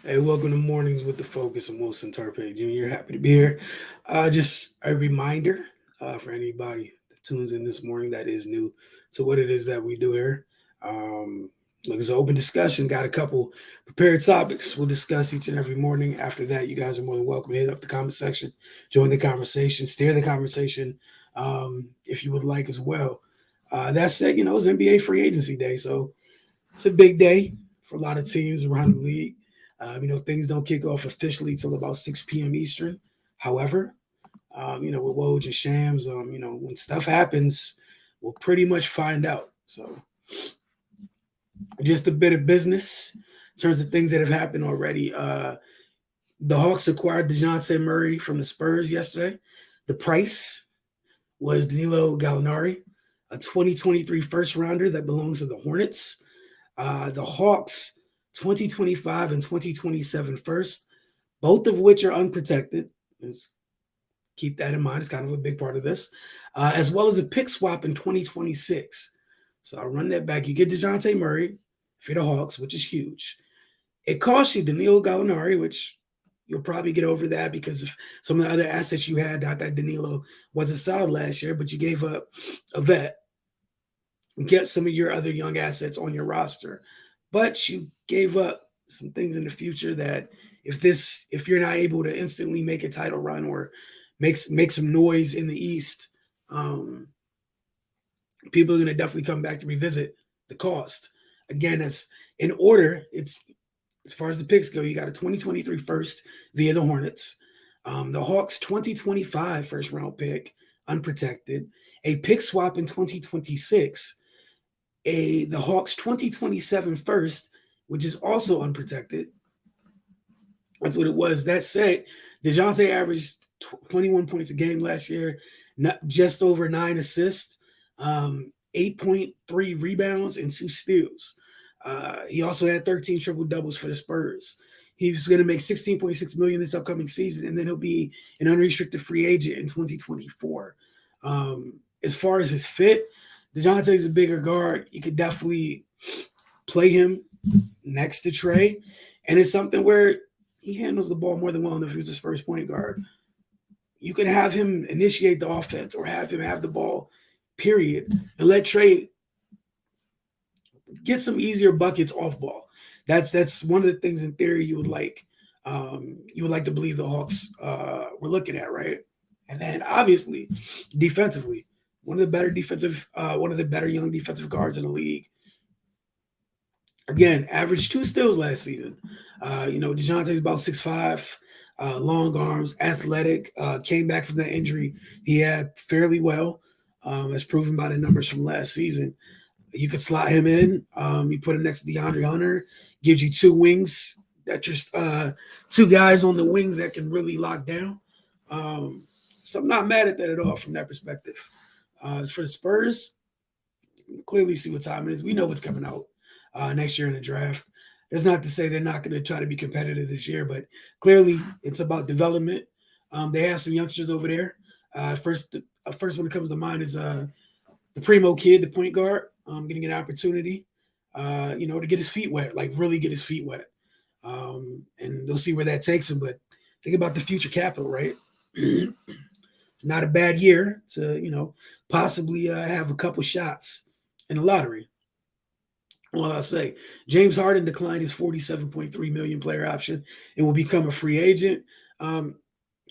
Hey, welcome to Mornings with the Focus. I'm Wilson Tarpe Jr. Happy to be here. Just a reminder for anybody that tunes in this morning that is new to what it is that we do here. Um, Look, it's an open discussion. Got a couple prepared topics we'll discuss each and every morning. After that, you guys are more than welcome to hit up the comment section, join the conversation, steer the conversation if you would like as well. That said, it's NBA free agency day, so it's a big day for a lot of teams around the league. Things don't kick off officially till about 6 p.m. Eastern. However, with Woj and Shams, when stuff happens, we'll pretty much find out. So, just a bit of business in terms of things that have happened already. The Hawks acquired DeJounte Murray from the Spurs yesterday. The price was Danilo Gallinari, a 2023 first rounder that belongs to the Hornets. The Hawks 2025 and 2027 first, both of which are unprotected. Let's keep that in mind. It's kind of a big part of this, as well as a pick swap in 2026. So I'll run that back. You get DeJounte Murray for the Hawks, which is huge. It costs you Danilo Gallinari, which you'll probably get over that because of some of the other assets you had. Not that Danilo wasn't solid last year, but you gave up a vet and kept some of your other young assets on your roster. But you gave up some things in the future that if you're not able to instantly make a title run or make some noise in the East, um, people are going to definitely come back to revisit the cost. Again, it's in order. It's as far as the picks go. You got a 2023 first via the Hornets, the Hawks 2025 first round pick unprotected, a pick swap in 2026, the Hawks 2027 first, which is also unprotected. That's what it was. That said, DeJounte averaged 21 points a game last year, not just over 9 assists, 8.3 rebounds, and 2 steals. He also had 13 triple doubles for the Spurs. He's going to make 16.6 million this upcoming season, and then he'll be an unrestricted free agent in 2024. As far as his fit, DeJounte's a bigger guard. You could definitely play him next to Trey, and it's something where he handles the ball more than well enough. He was his first point guard. You can have him initiate the offense or have him have the ball, period, and let Trey get some easier buckets off ball. That's one of the things in theory you would like. You would like to believe the Hawks were looking at, right? And then obviously, defensively, one of the better young defensive guards in the league. Again, averaged 2 steals last season. DeJounte's about 6'5", long arms, athletic. Came back from that injury he had fairly well, as proven by the numbers from last season. You could slot him in. You put him next to DeAndre Hunter, gives you two wings that just two guys on the wings that can really lock down. So I'm not mad at that at all from that perspective. As for the Spurs, clearly see what time it is. We know what's coming out next year in the draft. That's not to say they're not going to try to be competitive this year, but clearly it's about development. They have some youngsters over there. First one that comes to mind is the Primo kid, the point guard, getting an opportunity, to get his feet wet, like really get his feet wet. And they'll see where that takes him. But think about the future capital, right? Not a bad year to, possibly have a couple shots in the lottery. Well, I'll say James Harden declined his 47.3 million player option and will become a free agent. Um,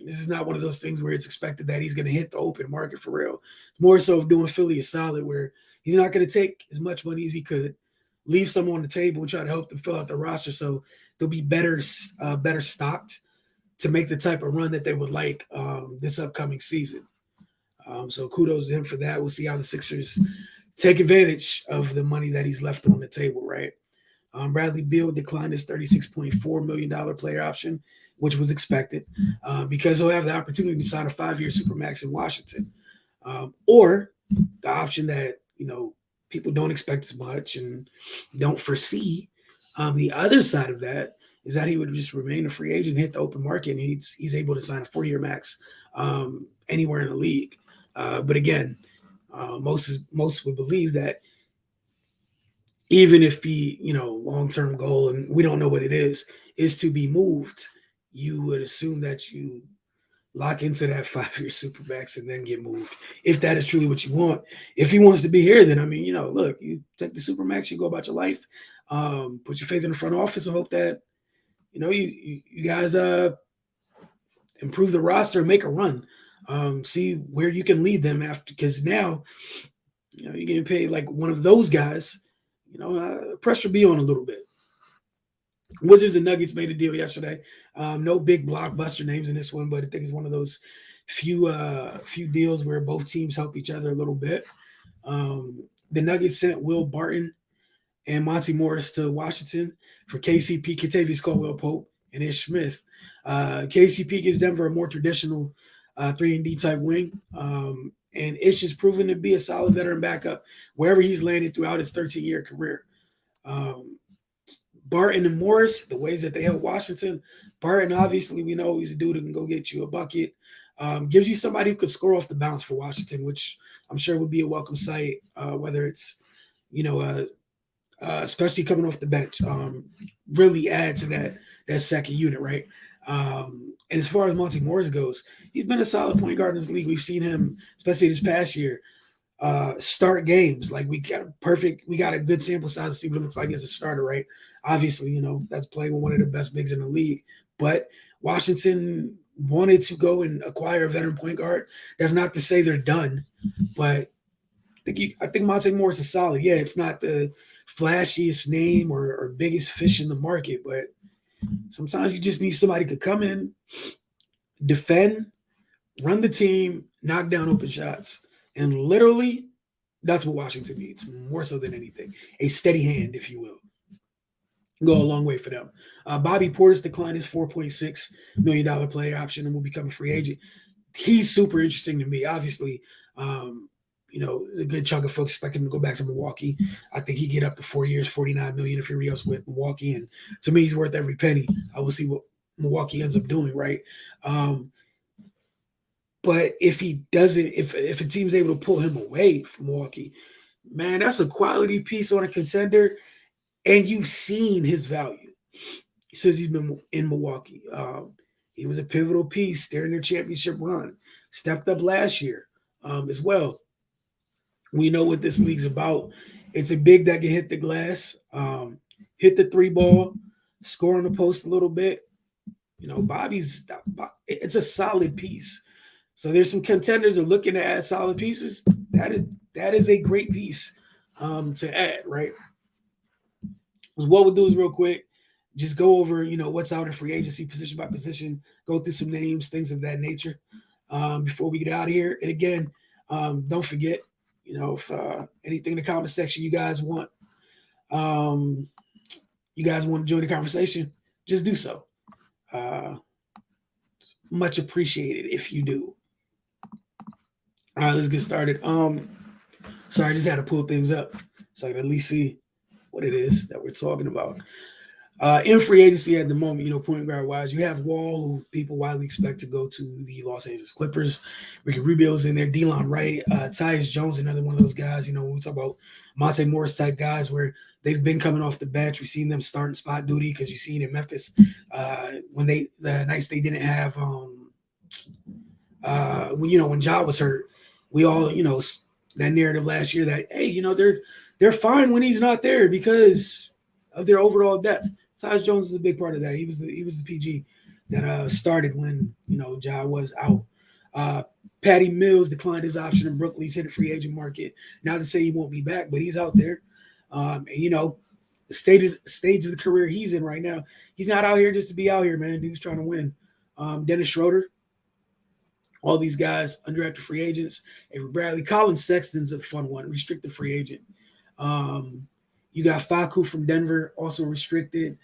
this is not one of those things where it's expected that he's going to hit the open market for real. It's more so of doing Philly a solid where he's not going to take as much money as he could, leave some on the table and try to help them fill out the roster so they'll be better stocked to make the type of run that they would like this upcoming season. So kudos to him for that. We'll see how the Sixers take advantage of the money that he's left on the table, right? Bradley Beal declined his $36.4 million player option, which was expected because he'll have the opportunity to sign a 5-year supermax in Washington. Or the option that, people don't expect as much and don't foresee. The other side of that is that he would just remain a free agent, hit the open market, and he's able to sign a 4-year max anywhere in the league. But again, most would believe that even if he, long-term goal, and we don't know what it is to be moved, you would assume that you lock into that 5-year supermax and then get moved if that is truly what you want. If he wants to be here, then I mean, look, you take the supermax, you go about your life, put your faith in the front office, and hope that you guys improve the roster, make a run, see where you can lead them after, because now you're getting paid like one of those guys. Pressure be on a little bit. Wizards and Nuggets made a deal yesterday. No big blockbuster names in this one, but I think it's one of those few deals where both teams help each other a little bit. The Nuggets sent Will Barton and Monty Morris to Washington for KCP, Kentavious Caldwell-Pope, and Ish Smith. KCP gives Denver a more traditional 3-and-D type wing. And Ish has proven to be a solid veteran backup wherever he's landed throughout his 13-year career. Barton and Morris, the ways that they help Washington. Barton, obviously, we know he's a dude who can go get you a bucket. Gives you somebody who could score off the bounce for Washington, which I'm sure would be a welcome sight, whether it's, especially coming off the bench. Really add to that second unit, right? And as far as Monty Morris goes, he's been a solid point guard in this league. We've seen him, especially this past year, start games. Like we got a good sample size to see what it looks like as a starter, right? Obviously, that's playing with one of the best bigs in the league. But Washington wanted to go and acquire a veteran point guard. That's not to say they're done, but I think Monte Morris is solid. Yeah, it's not the flashiest name or biggest fish in the market, but sometimes you just need somebody who could come in, defend, run the team, knock down open shots. And literally, that's what Washington needs, more so than anything. A steady hand, if you will. Go a long way for them. Bobby Portis declined his $4.6 million player option and will become a free agent. He's super interesting to me. Obviously, a good chunk of folks expect him to go back to Milwaukee. I think he get up to 4 years, $49 million if he re-ups with Milwaukee. And to me, he's worth every penny. I will see what Milwaukee ends up doing, right? But if he doesn't, if a team's able to pull him away from Milwaukee, man, that's a quality piece on a contender. And you've seen his value since he's been in Milwaukee. He was a pivotal piece during their championship run. Stepped up last year as well. We know what this league's about. It's a big that can hit the glass, hit the three ball, score on the post a little bit. It's a solid piece. So there's some contenders that are looking to add solid pieces. That is a great piece to add, right? What we'll do is real quick, just go over, what's out in free agency position by position, go through some names, things of that nature before we get out of here. And again, don't forget, if anything in the comment section you guys want to join the conversation, just do so. Much appreciated if you do. All right, let's get started. Sorry, I just had to pull things up so I can at least see what it is that we're talking about. In free agency at the moment, point guard wise, you have Wall, who people widely expect to go to the Los Angeles Clippers. Ricky Rubio's in there, Delon Wright, Tyus Jones, another one of those guys. When we talk about Monte Morris type guys where they've been coming off the bench. We've seen them starting spot duty because you've seen in Memphis when the nights they didn't have when Ja was hurt, we all that narrative last year that hey, they're fine when he's not there because of their overall depth. Tyus Jones is a big part of that. He was the PG that started when Ja was out. Patty Mills declined his option in Brooklyn. He's hit the free agent market. Not to say he won't be back, but he's out there. And the stage of the career he's in right now, he's not out here just to be out here, man. Dude's trying to win. Dennis Schroeder, all these guys, undrafted free agents. Avery Bradley, Colin Sexton's a fun one, restricted free agent. You got Facu from Denver, also restricted.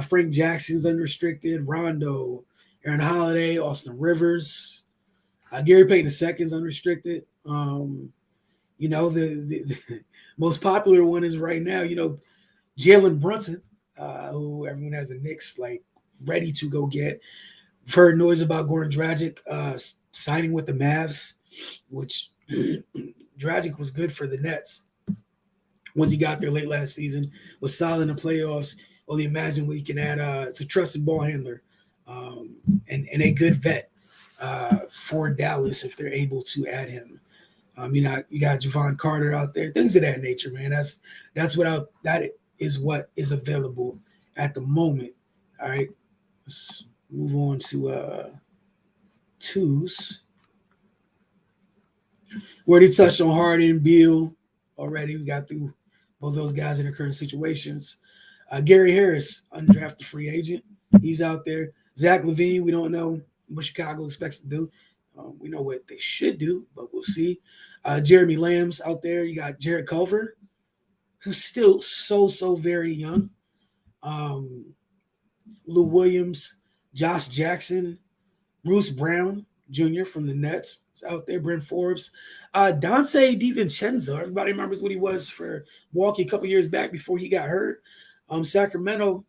Frank Jackson's unrestricted. Rondo, Aaron Holiday, Austin Rivers. Gary Payton II's unrestricted. The most popular one is right now, Jalen Brunson, who everyone has the Knicks ready to go get. We've heard noise about Goran Dragic signing with the Mavs, which Dragic was good for the Nets. once he got there late last season, was solid in the playoffs. Only imagine what he can add. It's a trusted ball handler, and a good vet for Dallas if they're able to add him. You got Javon Carter out there, things of that nature, man. That is what is available at the moment. All right, let's move on to twos. We already touched on Harden, Beal already. We got through both those guys in their current situations. Gary Harris, undrafted free agent. He's out there. Zach LaVine, we don't know what Chicago expects to do. We know what they should do, but we'll see. Jeremy Lamb's out there. You got Jarrett Culver, who's still so very young. Lou Williams, Josh Jackson, Bruce Brown Jr. from the Nets is out there. Brent Forbes, Dante DiVincenzo. Everybody remembers what he was for Milwaukee a couple years back before he got hurt. Sacramento,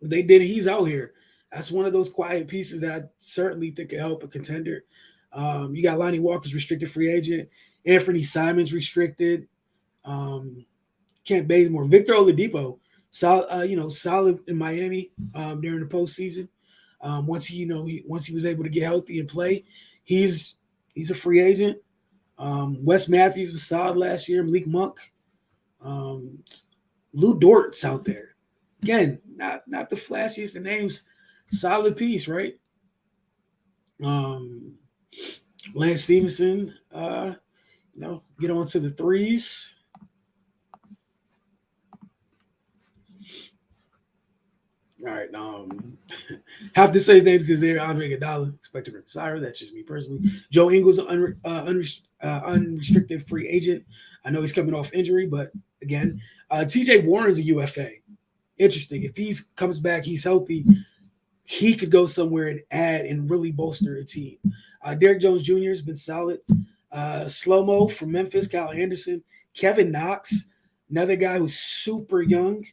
they did it. He's out here. That's one of those quiet pieces that I certainly think could help a contender. You got Lonnie Walker's restricted free agent. Anthony Simons restricted. Kent Bazemore. Victor Oladipo, solid in Miami during the postseason. Once he was able to get healthy and play, he's a free agent. Wes Matthews was solid last year. Malik Monk. Lou Dort's out there. Again, not the flashiest of names. Solid piece, right? Lance Stevenson, get on to the threes. All right. Have to say his name because they're Andre Iguodala, expected to retire. That's just me personally. Joe Ingles, unrestricted free agent. I know he's coming off injury, but again, TJ Warren's a UFA. Interesting. If he comes back, he's healthy, he could go somewhere and add and really bolster a team. Derrick Jones Jr. has been solid. Slow-mo from Memphis, Kyle Anderson. Kevin Knox, another guy who's super young.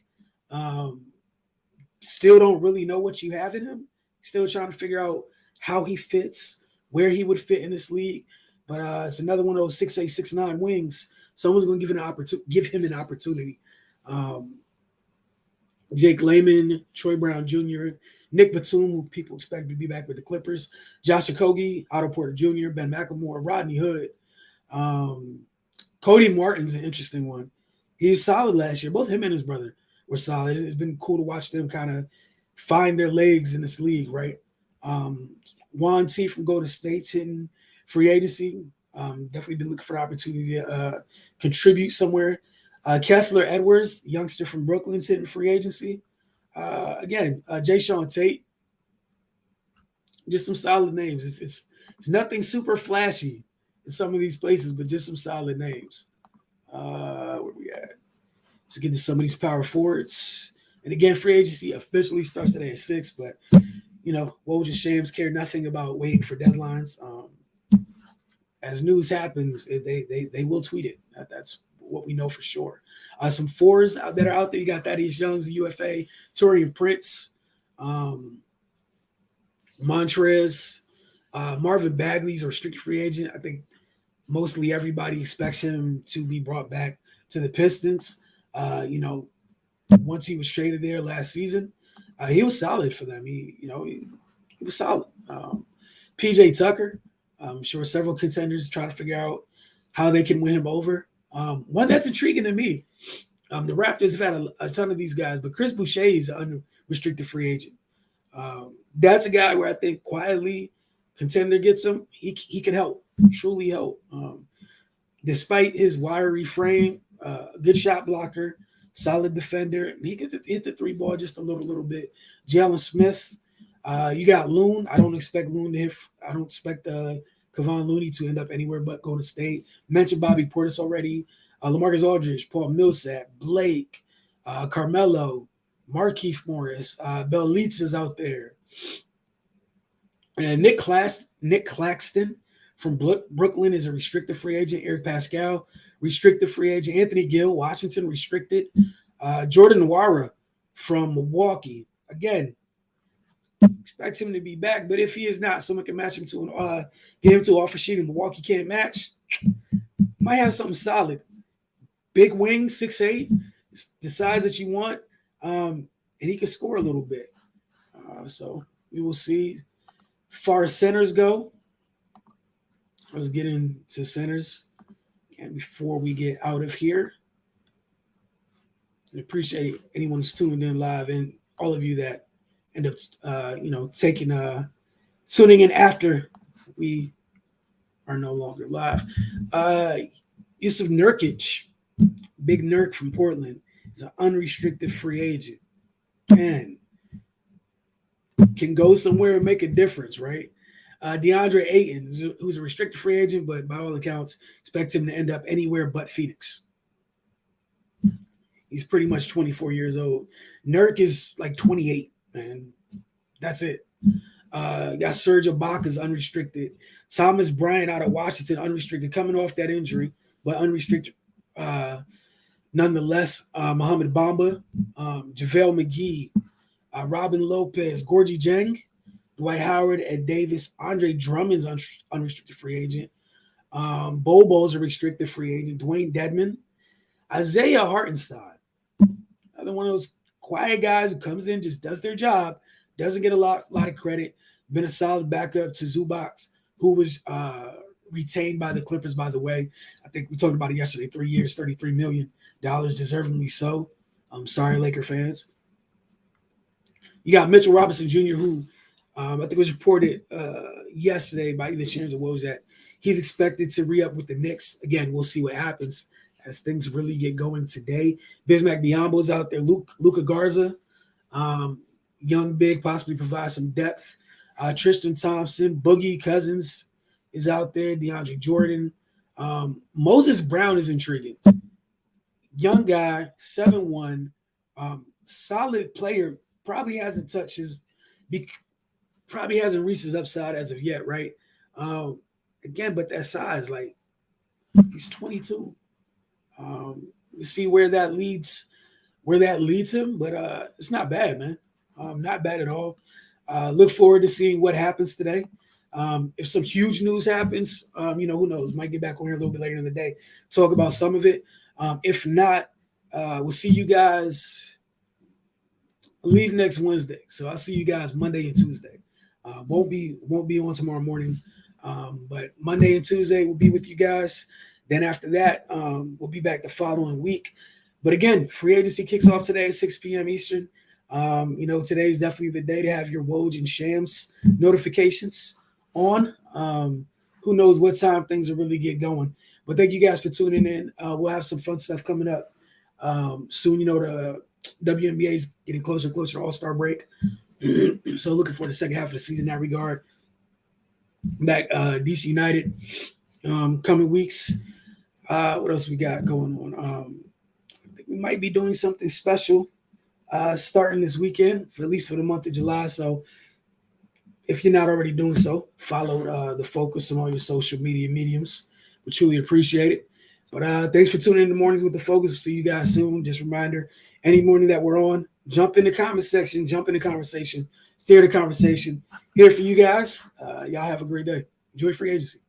Still don't really know what you have in him. Still trying to figure out how he fits, where he would fit in this league. But it's another one of those 6'8", 6'9" wings. Someone's going to give him an opportunity. Jake Layman, Troy Brown Jr., Nick Batum, who people expect to be back with the Clippers, Josh Okogie, Otto Porter Jr., Ben McLemore, Rodney Hood. Cody Martin's an interesting one. He was solid last year. Both him and his brother were solid. It's been cool to watch them kind of find their legs in this league, right? Juan T from Golden State's hitting free agency. Definitely been looking for an opportunity to contribute somewhere. Kessler Edwards, youngster from Brooklyn, hitting free agency. Again, Jay Sean Tate. Just some solid names. It's nothing super flashy in some of these places, but just some solid names. Where we at? Let's get to some of these power forwards. And again, free agency officially starts today at 6, but Woj and Shams care nothing about waiting for deadlines. As news happens, they will tweet it. That's what we know for sure. Some fours that are out there. You got Thaddeus Young's, the UFA, Torian Prince, Montrez, Marvin Bagley's a restricted free agent. I think mostly everybody expects him to be brought back to the Pistons. Once he was traded there last season, he was solid for them. He was solid. PJ Tucker, I'm sure several contenders try to figure out how they can win him over. One that's intriguing to me. The Raptors have had a ton of these guys, but Chris Boucher is an unrestricted free agent. That's a guy where I think quietly contender gets him. He can help, truly help. Despite his wiry frame, good shot blocker, solid defender. He can hit the three ball just a little bit. Jalen Smith. You got Loon. I don't expect Loon to hit. I don't expect Kevon Looney to end up anywhere but Golden State. Mentioned Bobby Portis already. LaMarcus Aldridge, Paul Millsap, Blake, Carmelo, Markieff Morris, Bjelica's out there. And Nick Claxton from Brooklyn is a restricted free agent. Eric Pascal, restricted free agent. Anthony Gill, Washington, restricted. Jordan Nwora from Milwaukee. Again, expect him to be back, but if he is not, someone can match him to get him to offer sheet and Milwaukee can't match. Might have something solid big wing, 6'8", the size that you want, and he can score a little bit. So we will see. Far as centers go, let's get into centers. And before we get out of here, I appreciate anyone who's tuned in live and all of you that end up, tuning in after we are no longer live. Yusuf Nurkic, Big Nurk from Portland, is an unrestricted free agent. Can go somewhere and make a difference, right? DeAndre Ayton, who's a restricted free agent, but by all accounts, expect him to end up anywhere but Phoenix. He's pretty much 24 years old. Nurk is like 28, man. That's it. Got Serge Ibaka's unrestricted. Thomas Bryant out of Washington, unrestricted, coming off that injury, but unrestricted nonetheless. Mohamed Bamba, JaVale McGee, Robin Lopez, Gorgie Jang, Dwight Howard, Ed Davis, Andre Drummond's unrestricted free agent. Bobo's a restricted free agent. Dwayne Dedman, Isaiah Hartenstein, another one of those quiet guys who comes in, just does their job, doesn't get a lot of credit. Been a solid backup to Zubac, who was retained by the Clippers, by the way. I think we talked about it yesterday. 3 years, $33 million, deservingly so. I'm sorry, Laker fans. You got Mitchell Robinson Jr., who I think was reported yesterday by either Shams or Woj that he's expected to re-up with the Knicks. Again, we'll see what happens as things really get going today. Bismack Biyombo's out there. Luka Garza, young big, possibly provide some depth. Tristan Thompson, Boogie Cousins is out there. DeAndre Jordan. Moses Brown is intriguing. Young guy, 7'1", solid player. Probably hasn't reached his upside as of yet, right? Again, but that size, like, he's 22. We see where that leads him, but it's not bad, man. Not bad at all. Look forward to seeing what happens today. If some huge news happens, who knows? Might get back on here a little bit later in the day, talk about some of it. If not, we'll see you guys. I leave next Wednesday, so I'll see you guys Monday and Tuesday. Won't be on tomorrow morning, but Monday and Tuesday we'll be with you guys. Then after that, we'll be back the following week. But again, free agency kicks off today at 6 p.m. Eastern. Today is definitely the day to have your Woj and Shams notifications on. Who knows what time things will really get going. But thank you guys for tuning in. We'll have some fun stuff coming up soon. The WNBA is getting closer and closer to All-Star break. So looking for the second half of the season in that regard. Back DC United coming weeks. What else we got going on? I think we might be doing something special starting this weekend, at least for the month of July. So if you're not already doing so, follow the Focus on all your social media mediums. We truly appreciate it. But thanks for tuning in the mornings with the Focus. We'll see you guys soon. Just a reminder, any morning that we're on, jump in the comment section, jump in the conversation, steer the conversation. Here for you guys. Y'all have a great day. Enjoy free agency.